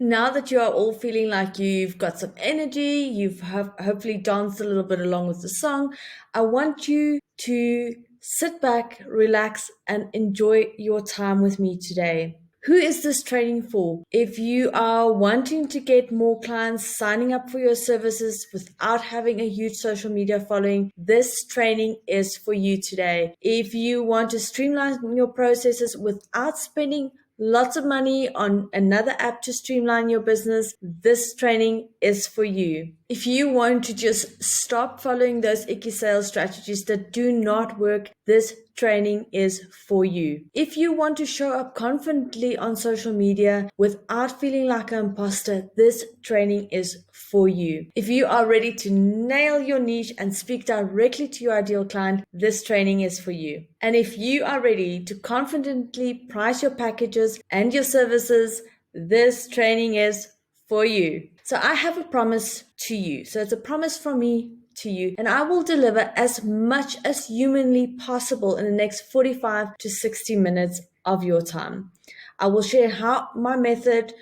Now that you are all feeling like you've got some energy, you've hopefully danced a little bit along with the song, I want you to sit back, relax, and enjoy your time with me today. Who is this training for? If you are wanting to get more clients signing up for your services without having a huge social media following, this training is for you today. If you want to streamline your processes without spending lots of money on another app to streamline your business, this training is for you. If you want to just stop following those icky sales strategies that do not work, this training is for you. If you want to show up confidently on social media without feeling like an imposter, this training is for you. If you are ready to nail your niche and speak directly to your ideal client, this training is for you. And if you are ready to confidently price your packages and your services, this training is for you. So I have a promise to you. So it's a promise from me to you, and I will deliver as much as humanly possible in the next 45 to 60 minutes of your time. I will share how my method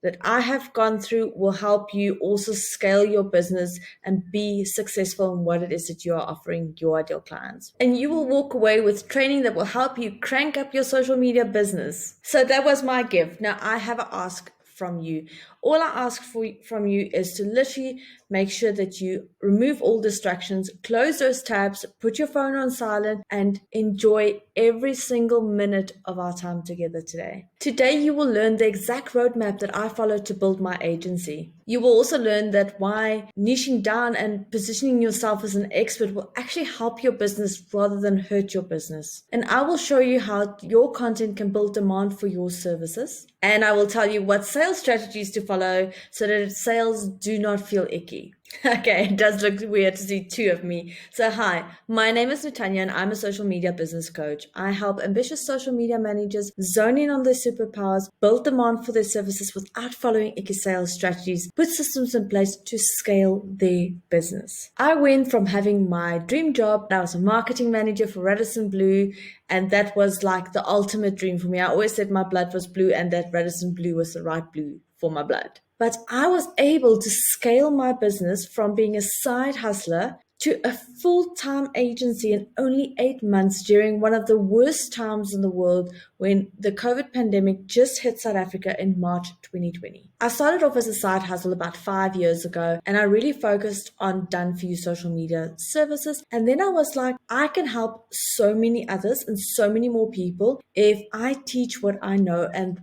that I have gone through will help you also scale your business and be successful in what it is that you are offering your ideal clients. And you will walk away with training that will help you crank up your social media business. So that was my gift. Now I have an ask from you. All I ask from you is to literally make sure that you remove all distractions, close those tabs, put your phone on silent, and enjoy every single minute of our time together today. Today, you will learn the exact roadmap that I follow to build my agency. You will also learn that why niching down and positioning yourself as an expert will actually help your business rather than hurt your business. And I will show you how your content can build demand for your services. And I will tell you what sales strategies to follow so that sales do not feel icky. Okay, it does look weird to see two of me. So hi, my name is Natanya and I'm a social media business coach. I help ambitious social media managers zone in on their superpowers, build demand for their services without following icky sales strategies, put systems in place to scale their business. I went from having my dream job, I was a marketing manager for Radisson Blue, and that was like the ultimate dream for me. I always said my blood was blue and that Radisson Blue was the right blue for my blood. But I was able to scale my business from being a side hustler to a full-time agency in only 8 months during one of the worst times in the world when the COVID pandemic just hit South Africa in March 2020. I started off as a side hustle about 5 years ago, and I really focused on done-for-you social media services. And then I was like, I can help so many others and so many more people if I teach what I know and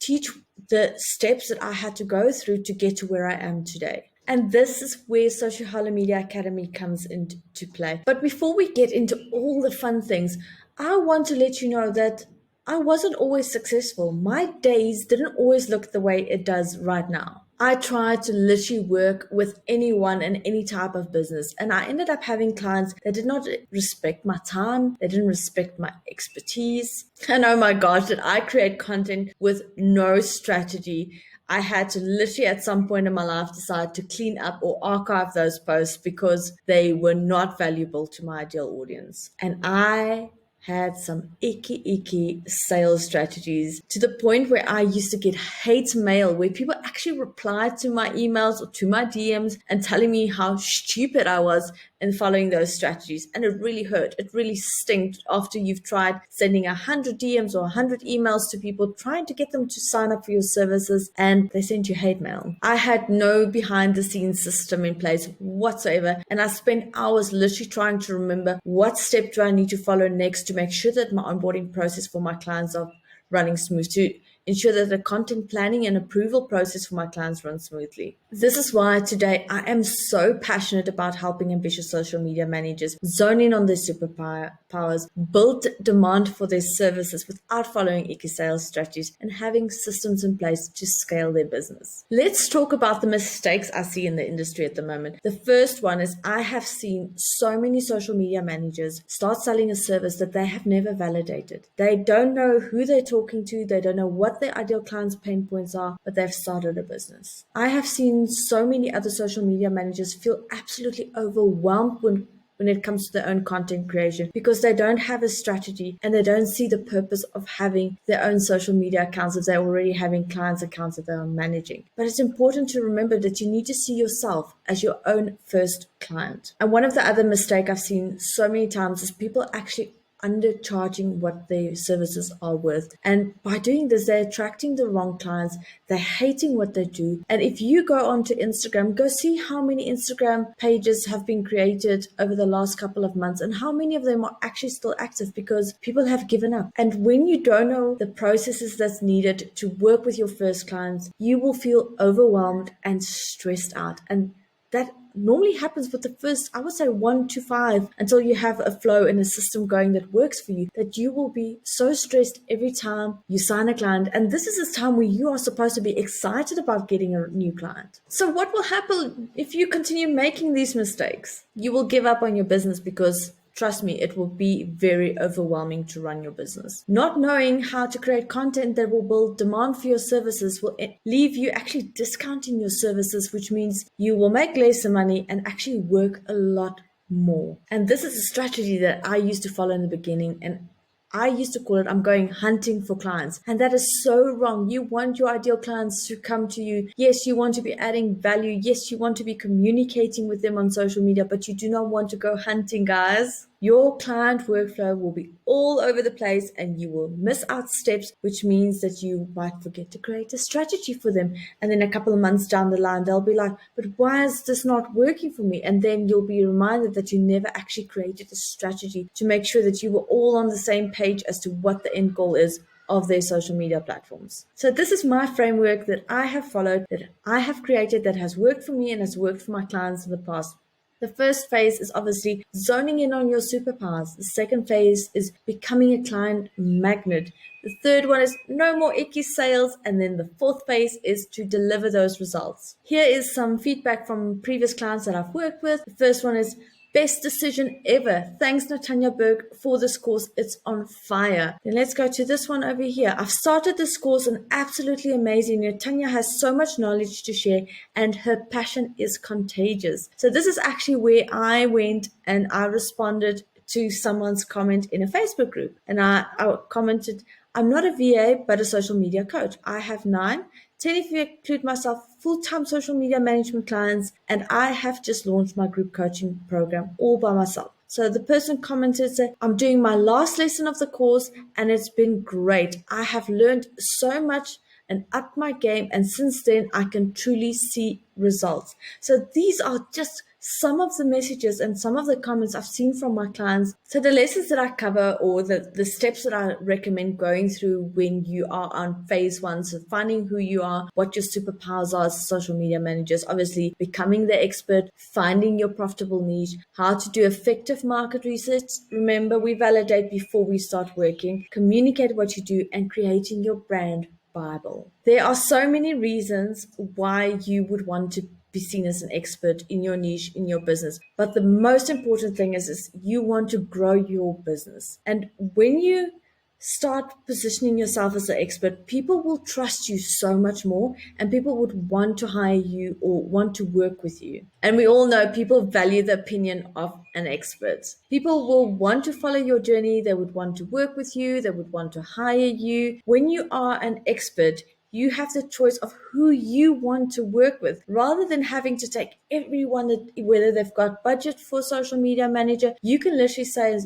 teach the steps that I had to go through to get to where I am today. And this is where Social Media Academy comes into play. But before we get into all the fun things, I want to let you know that I wasn't always successful. My days didn't always look the way it does right now. I tried to literally work with anyone and any type of business, and I ended up having clients that did not respect my time, they didn't respect my expertise. And oh my gosh, did I create content with no strategy. I had to literally at some point in my life decide to clean up or archive those posts because they were not valuable to my ideal audience. And I had some icky sales strategies to the point where I used to get hate mail where people actually replied to my emails or to my DMs and telling me how stupid I was in following those strategies. And it really hurt. It really stinked after you've tried sending 100 DMs or 100 emails to people trying to get them to sign up for your services and they sent you hate mail. I had no behind the scenes system in place whatsoever. And I spent hours literally trying to remember what step do I need to follow next to make sure that my onboarding process for my clients are running smooth, to ensure that the content planning and approval process for my clients runs smoothly. This is why today I am so passionate about helping ambitious social media managers zone in on their superpowers, build demand for their services without following icky sales strategies, and having systems in place to scale their business. Let's talk about the mistakes I see in the industry at the moment. The first one is I have seen so many social media managers start selling a service that they have never validated. They don't know who they're talking to, they don't know what their ideal clients' pain points are, but they've started a business. I have seen so many other social media managers feel absolutely overwhelmed when when it comes to their own content creation because they don't have a strategy and they don't see the purpose of having their own social media accounts if they're already having clients accounts that they are managing. But it's important to remember that you need to see yourself as your own first client. And one of the other mistakes I've seen so many times is people actually undercharging what their services are worth. And by doing this, they're attracting the wrong clients. They're hating what they do. And if you go onto Instagram, go see how many Instagram pages have been created over the last couple of months and how many of them are actually still active because people have given up. And when you don't know the processes that's needed to work with your first clients, you will feel overwhelmed and stressed out. And that normally happens with the first, I would say 1 to 5, until you have a flow and a system going that works for you, that you will be so stressed every time you sign a client. And this is a time where you are supposed to be excited about getting a new client. So what will happen if you continue making these mistakes? You will give up on your business because trust me, it will be very overwhelming to run your business. Not knowing how to create content that will build demand for your services will leave you actually discounting your services, which means you will make less money and actually work a lot more. And this is a strategy that I used to follow in the beginning, and I used to call it, I'm going hunting for clients. And that is so wrong. You want your ideal clients to come to you. Yes, you want to be adding value. Yes, you want to be communicating with them on social media, but you do not want to go hunting, guys. Your client workflow will be all over the place and you will miss out steps, which means that you might forget to create a strategy for them. And then a couple of months down the line, they'll be like, but why is this not working for me? And then you'll be reminded that you never actually created a strategy to make sure that you were all on the same page as to what the end goal is of their social media platforms. So this is my framework that I have followed, that I have created, that has worked for me and has worked for my clients in the past. The first phase is obviously zoning in on your superpowers. The second phase is becoming a client magnet. The third one is no more icky sales. And then the fourth phase is to deliver those results. Here is some feedback from previous clients that I've worked with. The first one is, best decision ever. Thanks, Natanya Berg, for this course. It's on fire. Then let's go to this one over here. I've started this course and absolutely amazing. Natanya has so much knowledge to share and her passion is contagious. So this is actually where I went and I responded to someone's comment in a Facebook group. And I commented, I'm not a VA, but a social media coach. I have 9, 10 if you include myself, full-time social media management clients, and I have just launched my group coaching program all by myself. So the person commented, said, I'm doing my last lesson of the course and it's been great. I have learned so much and upped my game, and since then I can truly see results. So these are just some of the messages and some of the comments I've seen from my clients. So the lessons that I cover, or the steps that I recommend going through when you are on phase 1, so finding who you are, what your superpowers are as social media managers, obviously becoming the expert, finding your profitable niche, how to do effective market research. Remember, we validate before we start working, communicate what you do, and creating your brand Bible. There are so many reasons why you would want to be seen as an expert in your niche, in your business. But the most important thing is you want to grow your business. And when you start positioning yourself as an expert, people will trust you so much more and people would want to hire you or want to work with you. And we all know people value the opinion of an expert. People will want to follow your journey. They would want to work with you. They would want to hire you. When you are an expert, you have the choice of who you want to work with rather than having to take everyone, whether they've got budget for social media manager. You can literally say,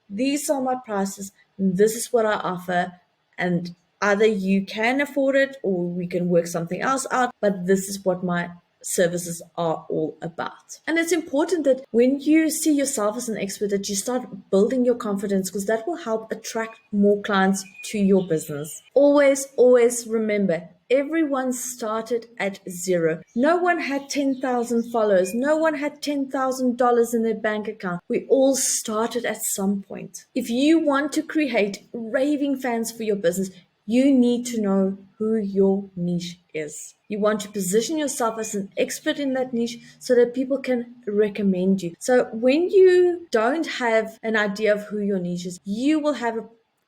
these are my prices, this is what I offer, and either you can afford it or we can work something else out, but this is what my services are all about. And it's important that when you see yourself as an expert, that you start building your confidence, because that will help attract more clients to your business. Always remember, everyone started at 0. No one had 10,000 followers. No one had $10,000 in their bank account. We all started at some point. If you want to create raving fans for your business, you need to know who your niche is. You want to position yourself as an expert in that niche so that people can recommend you. So when you don't have an idea of who your niche is, you will have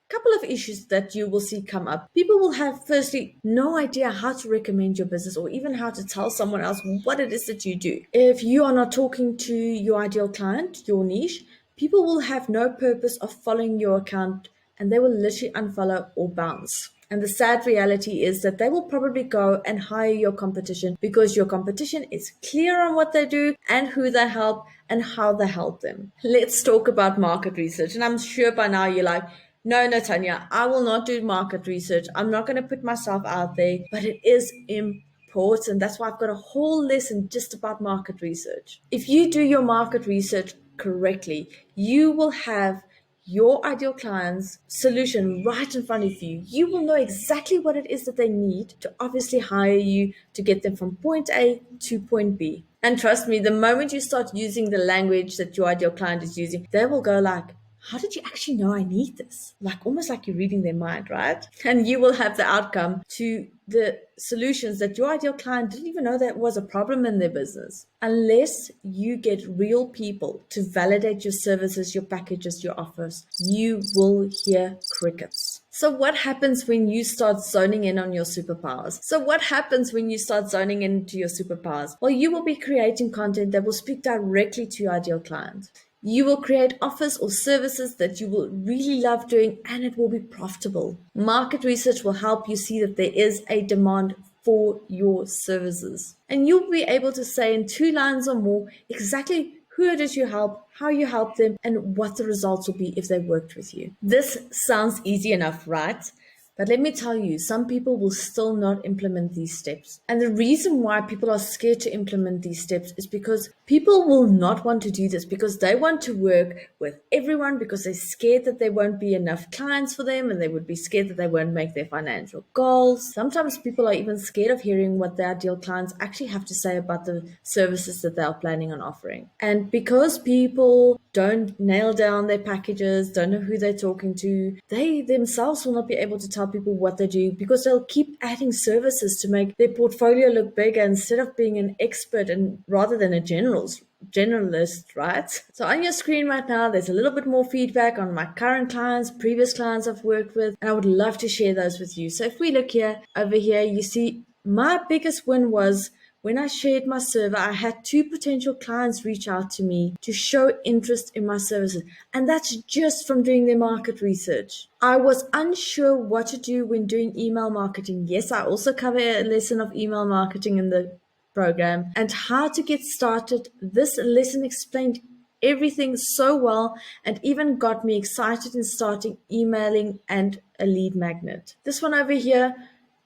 couple of issues that you will see come up. People will have, firstly, no idea how to recommend your business or even how to tell someone else what it is that you do. If you are not talking to your ideal client, your niche, people will have no purpose of following your account and they will literally unfollow or bounce. And the sad reality is that they will probably go and hire your competition because your competition is clear on what they do and who they help and how they help them. Let's talk about market research. And I'm sure by now you're like, no, Natanya, I will not do market research. I'm not going to put myself out there, but it is important. That's why I've got a whole lesson just about market research. If you do your market research correctly, you will have your ideal client's solution right in front of you. You will know exactly what it is that they need to obviously hire you to get them from point A to point B. And trust me, the moment you start using the language that your ideal client is using, they will go like, how did you actually know I need this? Like almost like you're reading their mind, right? And you will have the outcome to the solutions that your ideal client didn't even know that was a problem in their business. Unless you get real people to validate your services, your packages, your offers, you will hear crickets. So what happens when you start zoning in on your superpowers? So what happens when you start zoning into your superpowers? Well, you will be creating content that will speak directly to your ideal client. You will create offers or services that you will really love doing and it will be profitable. Market research will help you see that there is a demand for your services. And you'll be able to say in 2 lines or more exactly who it is you help, how you help them, and what the results will be if they worked with you. This sounds easy enough, right? But let me tell you, some people will still not implement these steps. And the reason why people are scared to implement these steps is because people will not want to do this because they want to work with everyone because they're scared that there won't be enough clients for them and they would be scared that they won't make their financial goals. Sometimes people are even scared of hearing what their ideal clients actually have to say about the services that they are planning on offering. And because people don't nail down their packages, don't know who they're talking to, they themselves will not be able to tell people what they do because they'll keep adding services to make their portfolio look bigger instead of being an expert and rather than a generalist, right? So on your screen right now, there's a little bit more feedback on my current clients, previous clients I've worked with, and I would love to share those with you. So if we look here, over here, you see my biggest win was when I shared my survey, I had 2 potential clients reach out to me to show interest in my services. And that's just from doing their market research. I was unsure what to do when doing email marketing. Yes, I also cover a lesson of email marketing in the program and how to get started. This lesson explained everything so well and even got me excited in starting emailing and a lead magnet. This one over here,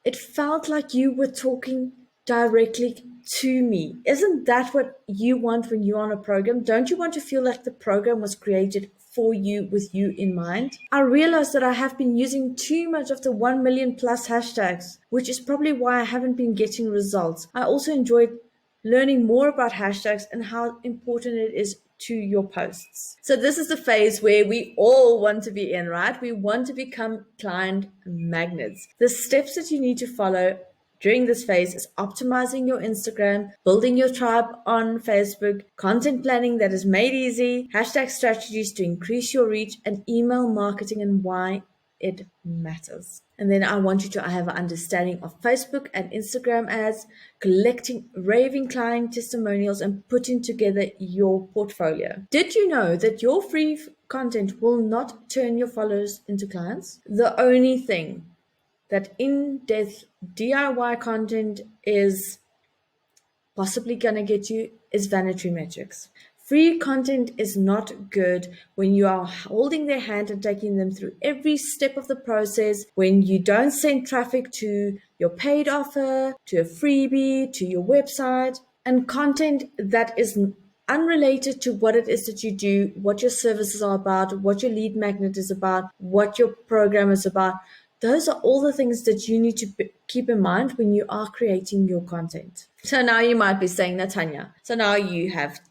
it felt like you were talking directly to me. Isn't that what you want when you're on a program? Don't you want to feel like the program was created for you with you in mind? I realized that I have been using too much of the 1 million plus hashtags, which is probably why I haven't been getting results. I also enjoyed learning more about hashtags and how important it is to your posts. So this is the phase where we all want to be in, right? We want to become client magnets. The steps that you need to follow during this phase is optimizing your Instagram, building your tribe on Facebook, content planning that is made easy, hashtag strategies to increase your reach, and email marketing and why it matters. And then I want you to have an understanding of Facebook and Instagram ads, collecting raving client testimonials, and putting together your portfolio. Did you know that your free content will not turn your followers into clients? The only thing that in-depth DIY content is possibly going to get you is vanity metrics. Free content is not good when you are holding their hand and taking them through every step of the process, when you don't send traffic to your paid offer, to a freebie, to your website, and content that is unrelated to what it is that you do, what your services are about, what your lead magnet is about, what your program is about. Those are all the things that you need to keep in mind when you are creating your content. So now you might be saying, Natanya, so now you have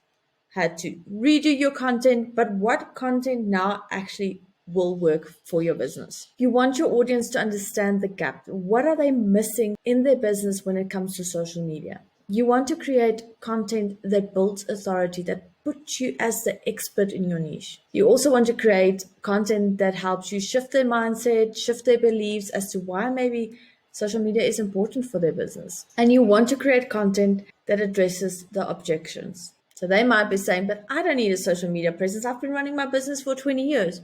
had to redo your content, but what content now actually will work for your business? You want your audience to understand the gap. What are they missing in their business when it comes to social media? You want to create content that builds authority, that puts you as the expert in your niche. You also want to create content that helps you shift their mindset, shift their beliefs as to why maybe social media is important for their business. And you want to create content that addresses the objections. So they might be saying, but I don't need a social media presence. I've been running my business for 20 years.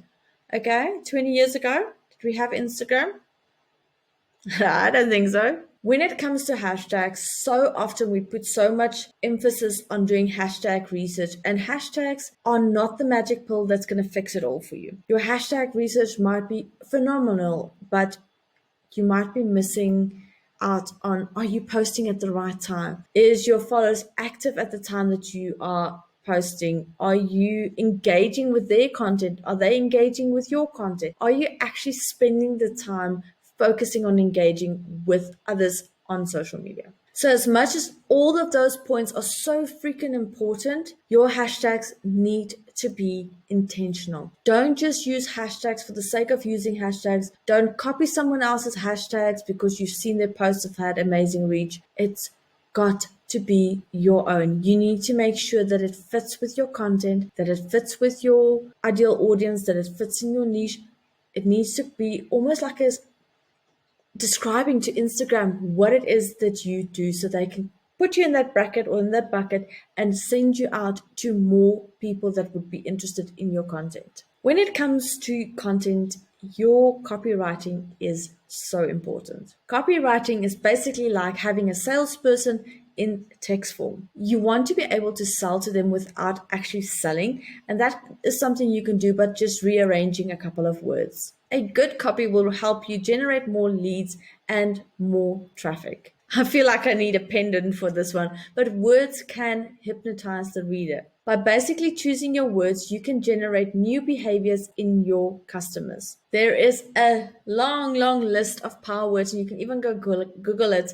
Okay, 20 years ago, did we have Instagram? I don't think so. When it comes to hashtags, so often we put so much emphasis on doing hashtag research, and hashtags are not the magic pill that's going to fix it all for you. Your hashtag research might be phenomenal, but you might be missing out on, are you posting at the right time? Is your followers active at the time that you are posting? Are you engaging with their content? Are they engaging with your content? Are you actually spending the time focusing on engaging with others on social media? So as much as all of those points are so freaking important, your hashtags need to be intentional. Don't just use hashtags for the sake of using hashtags. Don't copy someone else's hashtags because you've seen their posts have had amazing reach. It's got to be your own. You need to make sure that it fits with your content, that it fits with your ideal audience, that it fits in your niche. It needs to be almost like a describing to Instagram what it is that you do so they can put you in that bracket or in that bucket and send you out to more people that would be interested in your content. When it comes to content, your copywriting is so important. Copywriting is basically like having a salesperson in text form. You want to be able to sell to them without actually selling, and that is something you can do by just rearranging a couple of words. A good copy will help you generate more leads and more traffic. I feel like I need a pendant for this one, but words can hypnotize the reader. By basically choosing your words, you can generate new behaviors in your customers. There is a long, long list of power words, and you can even go Google it,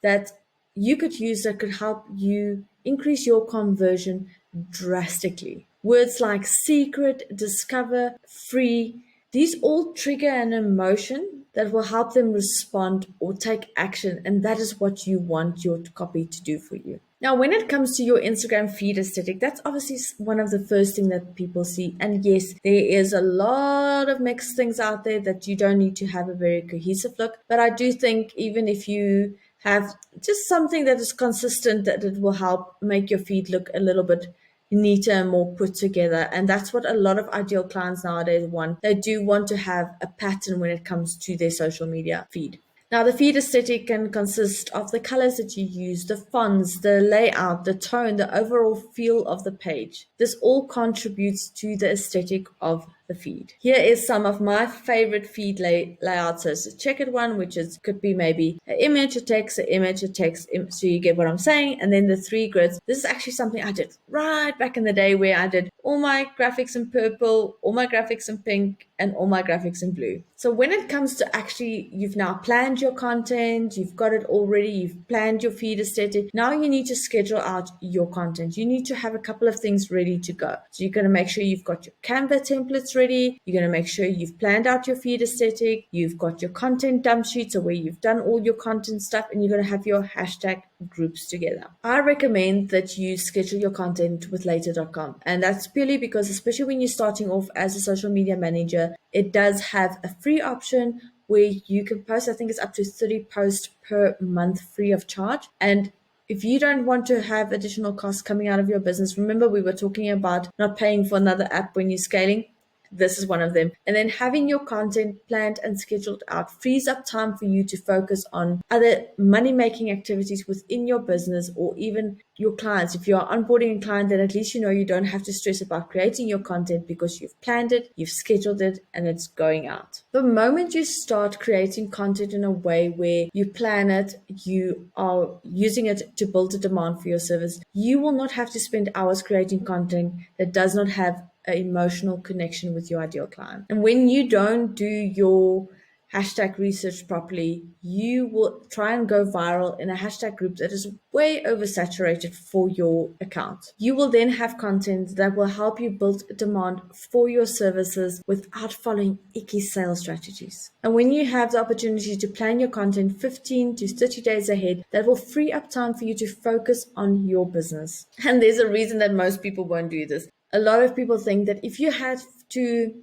that you could use that could help you increase your conversion drastically. Words like secret, discover, free, these all trigger an emotion that will help them respond or take action, and that is what you want your copy to do for you. Now, when it comes to your Instagram feed aesthetic, that's obviously one of the first things that people see. And yes, there is a lot of mixed things out there that you don't need to have a very cohesive look. But I do think even if you have just something that is consistent, that it will help make your feed look a little bit neater and more put together. And that's what a lot of ideal clients nowadays want. They do want to have a pattern when it comes to their social media feed. Now, the feed aesthetic can consist of the colors that you use, the fonts, the layout, the tone, the overall feel of the page. This all contributes to the aesthetic of the feed. Here is some of my favorite feed layouts. So it's a checkered one, which is could be maybe an image, a text, an image, a text, so you get what I'm saying. And then the 3 grids. This is actually something I did right back in the day, where I did all my graphics in purple, all my graphics in pink, and all my graphics in blue. So when it comes to actually, you've now planned your content, you've got it already, you've planned your feed aesthetic. Now you need to schedule out your content. You need to have a couple of things ready to go. So you're going to make sure you've got your Canva templates ready. You're going to make sure you've planned out your feed aesthetic. You've got your content dump sheets, so where you've done all your content stuff, and you're going to have your hashtag groups together. I recommend that you schedule your content with later.com, and that's purely because, especially when you're starting off as a social media manager, it does have a free option where you can post, I think it's up to 30 posts per month free of charge. And if you don't want to have additional costs coming out of your business, remember we were talking about not paying for another app when you're scaling. This is one of them. And then having your content planned and scheduled out frees up time for you to focus on other money-making activities within your business, or even your clients. If you are onboarding a client, then at least you know you don't have to stress about creating your content because you've planned it, you've scheduled it, and it's going out. The moment you start creating content in a way where you plan it, you are using it to build a demand for your service, you will not have to spend hours creating content that does not have an emotional connection with your ideal client. And when you don't do your hashtag research properly, you will try and go viral in a hashtag group that is way oversaturated for your account. You will then have content that will help you build demand for your services without following icky sales strategies. And when you have the opportunity to plan your content 15 to 30 days ahead, that will free up time for you to focus on your business. And there's a reason that most people won't do this. A lot of people think that if you had to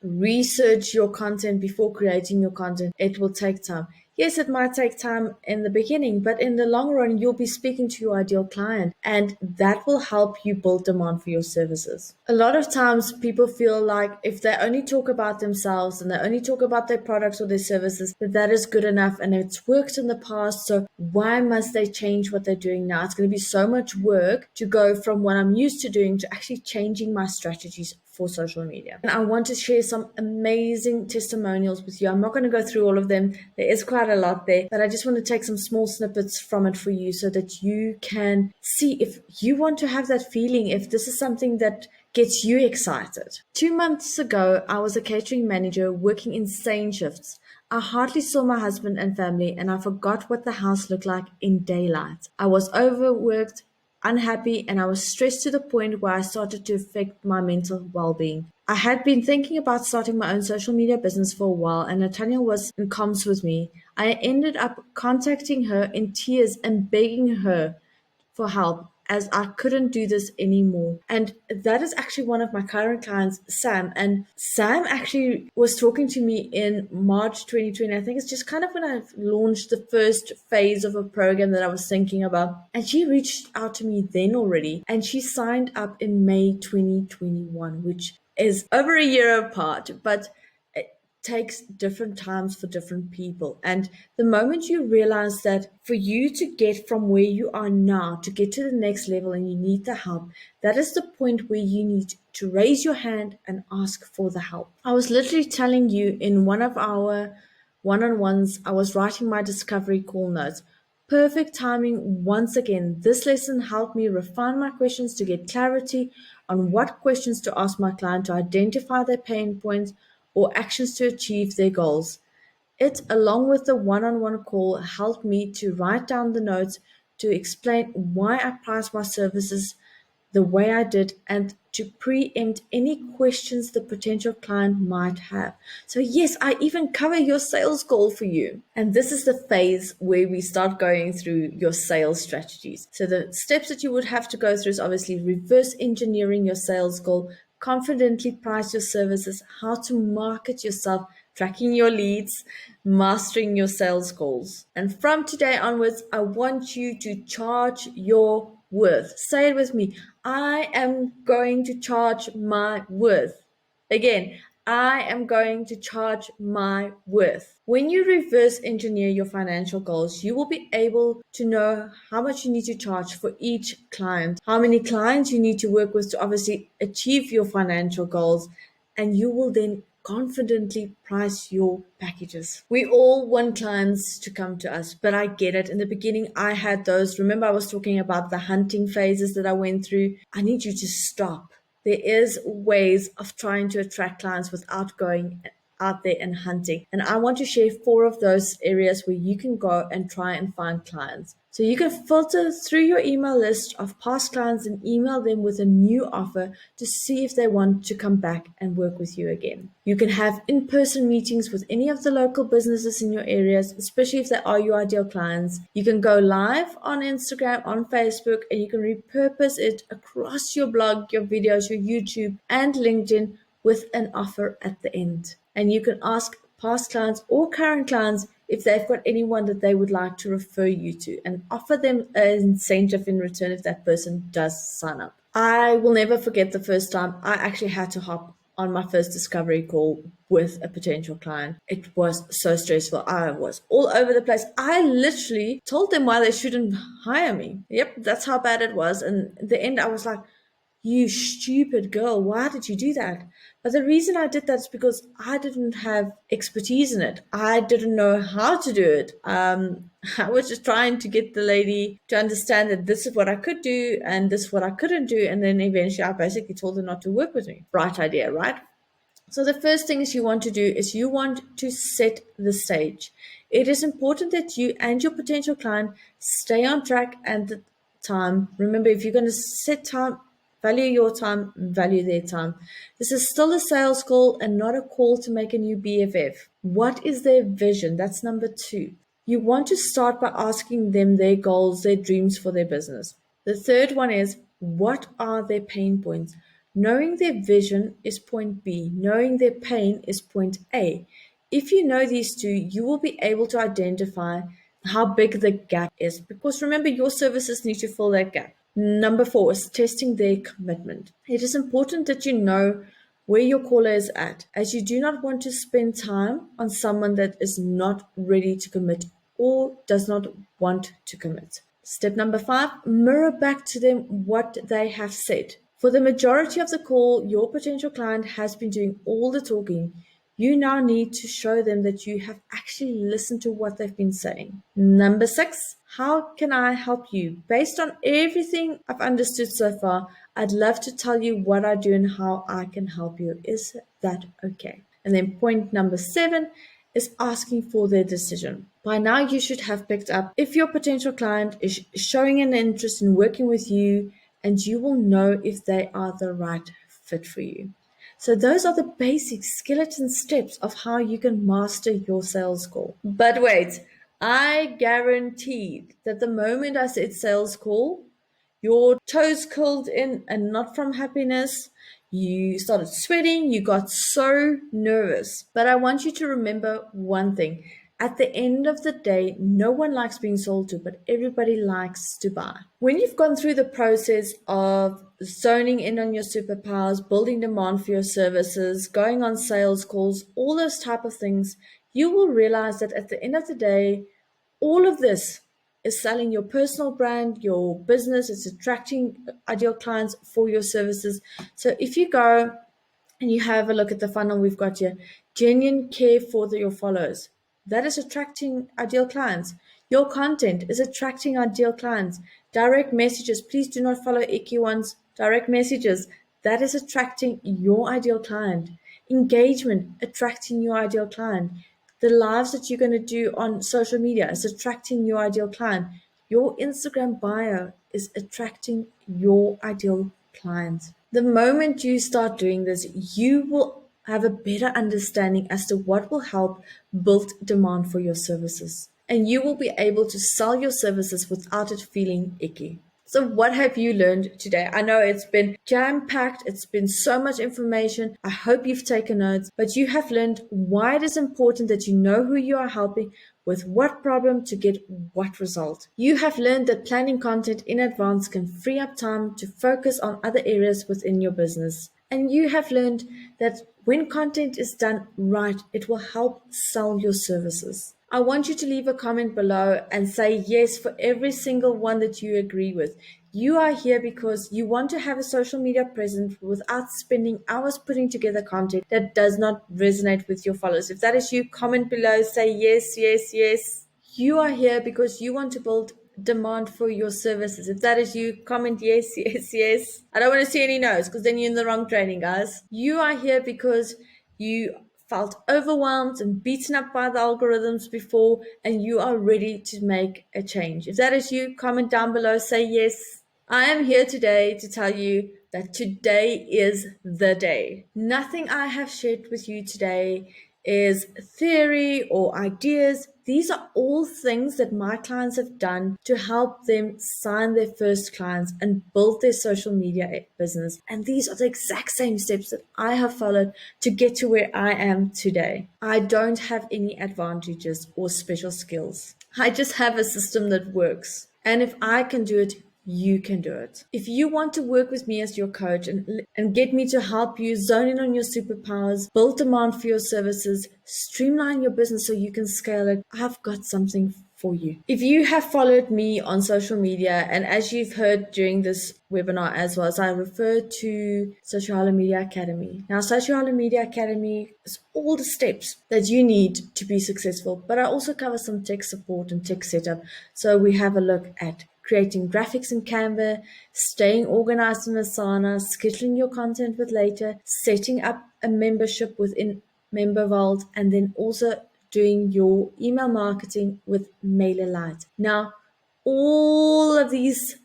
research your content before creating your content, it will take time. Yes, it might take time in the beginning, but in the long run, you'll be speaking to your ideal client, and that will help you build demand for your services. A lot of times, people feel like if they only talk about themselves and they only talk about their products or their services, that is good enough and it's worked in the past. So why must they change what they're doing now? It's going to be so much work to go from what I'm used to doing to actually changing my strategies for social media. And I want to share some amazing testimonials with you. I'm not going to go through all of them. There is quite a lot there, but I just want to take some small snippets from it for you so that you can see if you want to have that feeling, if this is something that gets you excited. 2 months ago, I was a catering manager working insane shifts. I hardly saw my husband and family, and I forgot what the house looked like in daylight. I was overworked, unhappy, and I was stressed to the point where I started to affect my mental well-being. I had been thinking about starting my own social media business for a while, and Natanya was in comms with me. I ended up contacting her in tears and begging her for help as I couldn't do this anymore. And that is actually one of my current clients, Sam. And Sam actually was talking to me in March 2020. I think it's just kind of when I launched the first phase of a program that I was thinking about. And she reached out to me then already. And she signed up in May 2021, which is over a year apart. But takes different times for different people. And the moment you realize that for you to get from where you are now to get to the next level and you need the help, that is the point where you need to raise your hand and ask for the help. I was literally telling you in one of our one-on-ones, I was writing my discovery call notes. Perfect timing once again. This lesson helped me refine my questions to get clarity on what questions to ask my client to identify their pain points or actions to achieve their goals. It, along with the one-on-one call, helped me to write down the notes to explain why I price my services the way I did and to preempt any questions the potential client might have. So yes, I even cover your sales goal for you. And this is the phase where we start going through your sales strategies. So the steps that you would have to go through is obviously reverse engineering your sales goal, confidently price your services, how to market yourself, tracking your leads, mastering your sales goals. And from today onwards, I want you to charge your worth. Say it with me. I am going to charge my worth. Again, I am going to charge my worth. When you reverse engineer your financial goals, you will be able to know how much you need to charge for each client, how many clients you need to work with to obviously achieve your financial goals, and you will then confidently price your packages. We all want clients to come to us, but I get it. In the beginning, I had those. Remember, I was talking about the hunting phases that I went through. I need you to stop. There is ways of trying to attract clients without going out there and hunting. And I want to share 4 of those areas where you can go and try and find clients. So you can filter through your email list of past clients and email them with a new offer to see if they want to come back and work with you again. You can have in-person meetings with any of the local businesses in your areas, especially if they are your ideal clients. You can go live on Instagram, on Facebook, and you can repurpose it across your blog, your videos, your YouTube, and LinkedIn with an offer at the end. And you can ask past clients or current clients if they've got anyone that they would like to refer you to and offer them an incentive in return if that person does sign up. I will never forget the first time I actually had to hop on my first discovery call with a potential client. It was so stressful. I was all over the place. I literally told them why they shouldn't hire me. Yep, that's how bad it was. And in the end, I was like, you stupid girl, why did you do that? But the reason I did that is because I didn't have expertise in it. I didn't know how to do it. I was just trying to get the lady to understand that this is what I could do and this is what I couldn't do. And then eventually I basically told her not to work with me. Bright idea, right? So the first thing is you want to do is you want to set the stage. It is important that you and your potential client stay on track and the time. Remember, if you're going to set time, value your time, value their time. This is still a sales call and not a call to make a new BFF. What is their vision? That's number two. You want to start by asking them their goals, their dreams for their business. The third one is, what are their pain points? Knowing their vision is point B. Knowing their pain is point A. If you know these two, you will be able to identify how big the gap is, because remember, your services need to fill that gap. Number four is testing their commitment. It is important that you know where your caller is at, as you do not want to spend time on someone that is not ready to commit or does not want to commit. Step number five, mirror back to them what they have said. For the majority of the call, your potential client has been doing all the talking. You now need to show them that you have actually listened to what they've been saying. Number six, how can I help you? Based on everything I've understood so far, I'd love to tell you what I do and how I can help you. Is that okay? And then point number seven is asking for their decision. By now, you should have picked up if your potential client is showing an interest in working with you, and you will know if they are the right fit for you. So those are the basic skeleton steps of how you can master your sales call. But wait, I guaranteed that the moment I said sales call, your toes curled in and not from happiness. You started sweating. You got so nervous. But I want you to remember one thing. At the end of the day, no one likes being sold to, but everybody likes to buy. When you've gone through the process of zoning in on your superpowers, building demand for your services, going on sales calls, all those type of things, you will realize that at the end of the day, all of this is selling your personal brand, your business, it's attracting ideal clients for your services. So if you go and you have a look at the funnel we've got here, genuine care for your followers, that is attracting ideal clients. Your content is attracting ideal clients. Direct messages, please do not follow icky ones. Direct messages, that is attracting your ideal client. Engagement, attracting your ideal client. The lives that you're going to do on social media is attracting your ideal client. Your Instagram bio is attracting your ideal client. The moment you start doing this, you will have a better understanding as to what will help build demand for your services. And you will be able to sell your services without it feeling icky. So what have you learned today? I know it's been jam-packed. It's been so much information. I hope you've taken notes, but you have learned why it is important that you know who you are helping with what problem to get what result. You have learned that planning content in advance can free up time to focus on other areas within your business. And you have learned that when content is done right, it will help sell your services. I want you to leave a comment below and say yes for every single one that you agree with. You are here because you want to have a social media presence without spending hours putting together content that does not resonate with your followers. If that is you, comment below, say yes, yes, yes. You are here because you want to build demand for your services. If that is you, comment yes, yes, yes. I don't want to see any no's because then you're in the wrong training, guys. You are here because you felt overwhelmed and beaten up by the algorithms before and you are ready to make a change. If that is you, comment down below, say yes. I am here today to tell you that today is the day. Nothing I have shared with you today is theory or ideas. These are all things that my clients have done to help them sign their first clients and build their social media business. And these are the exact same steps that I have followed to get to where I am today. I don't have any advantages or special skills. I just have a system that works. And if I can do it, you can do it. If you want to work with me as your coach and get me to help you zone in on your superpowers, build demand for your services, streamline your business so you can scale it, I've got something for you. If you have followed me on social media, and as you've heard during this webinar as well, as I refer to Social Media Academy. Now, Social Media Academy is all the steps that you need to be successful, but I also cover some tech support and tech setup. So we have a look at creating graphics in Canva, staying organized in Asana, scheduling your content with Later, setting up a membership within MemberVault, and then also doing your email marketing with MailerLite. Now, all of these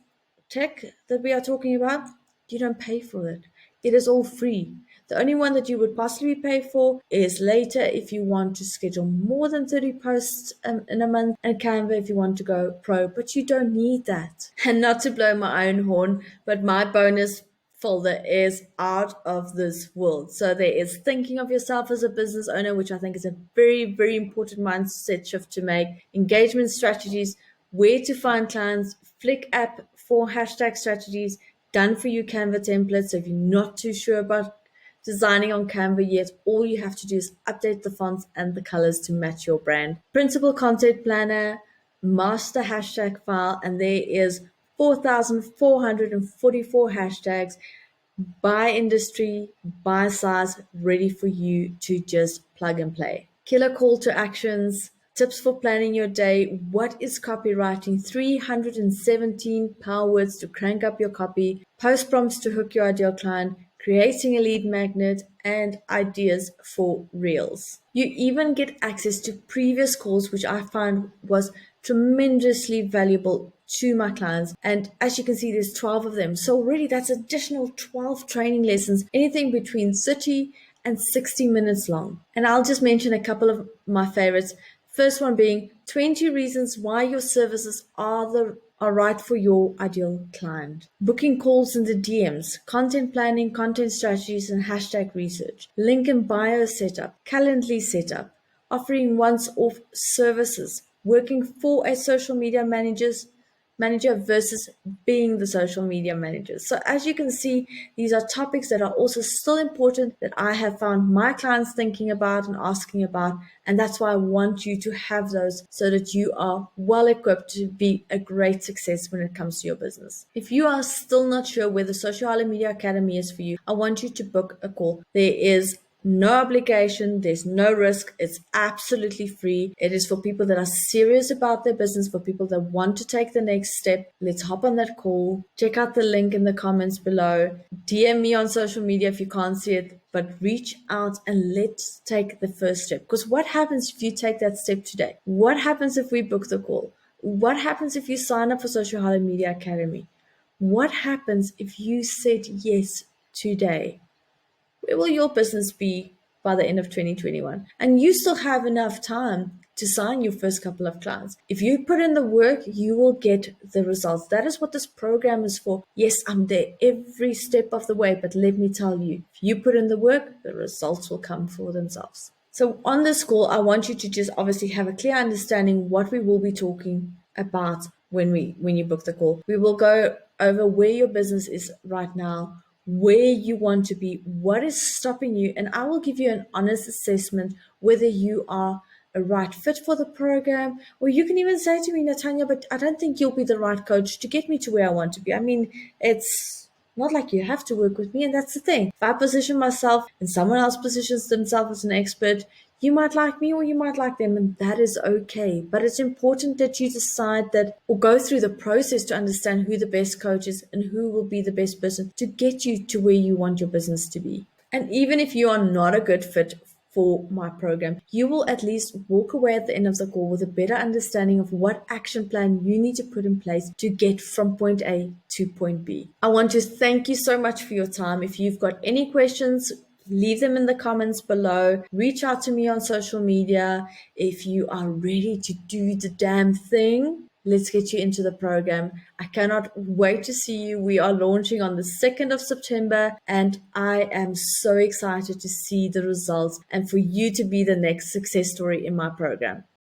tech that we are talking about, you don't pay for it. It is all free. The only one that you would possibly pay for is Later if you want to schedule more than 30 posts in a month, and Canva if you want to go pro, but you don't need that. And not to blow my own horn, but my bonus folder is out of this world. So there is thinking of yourself as a business owner, which I think is a very, very important mindset shift to make. Engagement strategies, where to find clients, Flick app for hashtag strategies, done for you Canva templates. So if you're not too sure about designing on Canva yet, all you have to do is update the fonts and the colors to match your brand. Printable content planner, master hashtag file, and there is 4,444 hashtags by industry, by size, ready for you to just plug and play. Killer call to actions, tips for planning your day. What is copywriting? 317 power words to crank up your copy, post prompts to hook your ideal client, creating a lead magnet, and ideas for reels. You even get access to previous calls, which I found was tremendously valuable to my clients. And as you can see, there's 12 of them. So already that's additional 12 training lessons, anything between 30 and 60 minutes long. And I'll just mention a couple of my favorites. First one being 20 reasons why your services are right for your ideal client. Booking calls in the DMs, content planning, content strategies, and hashtag research. Link in bio setup, Calendly setup, offering once-off services, working for a social media manager versus being the social media manager. So as you can see, these are topics that are also still important that I have found my clients thinking about and asking about. And that's why I want you to have those so that you are well equipped to be a great success when it comes to your business. If you are still not sure whether Social Media Academy is for you, I want you to book a call. There is no obligation, there's no risk, it's absolutely free. It is for people that are serious about their business, for people that want to take the next step. Let's hop on that call. Check out the link in the comments below. DM me on social media if you can't see it, but reach out and let's take the first step. Because what happens if you take that step today? What happens if we book the call? What happens if you sign up for Social Media Academy? What happens if you said yes today? Where will your business be by the end of 2021? And you still have enough time to sign your first couple of clients. If you put in the work, you will get the results. That is what this program is for. Yes, I'm there every step of the way, but let me tell you, if you put in the work, the results will come for themselves. So on this call, I want you to just obviously have a clear understanding what we will be talking about when you book the call. We will go over where your business is right now, where you want to be, what is stopping you, and I will give you an honest assessment whether you are a right fit for the program. Or you can even say to me, Natanya, but I don't think you'll be the right coach to get me to where I want to be. I mean, it's not like you have to work with me, and that's the thing. If I position myself and someone else positions themselves as an expert, you might like me or you might like them, and that is okay. But it's important that you decide that, or go through the process to understand who the best coach is and who will be the best person to get you to where you want your business to be. And even if you are not a good fit for my program, you will at least walk away at the end of the call with a better understanding of what action plan you need to put in place to get from point A to point B. I want to thank you so much for your time. If you've got any questions, leave them in the comments below. Reach out to me on social media. If you are ready to do the damn thing, let's get you into the program. I cannot wait to see you. We are launching on the 2nd of September, and I am so excited to see the results and for you to be the next success story in my program.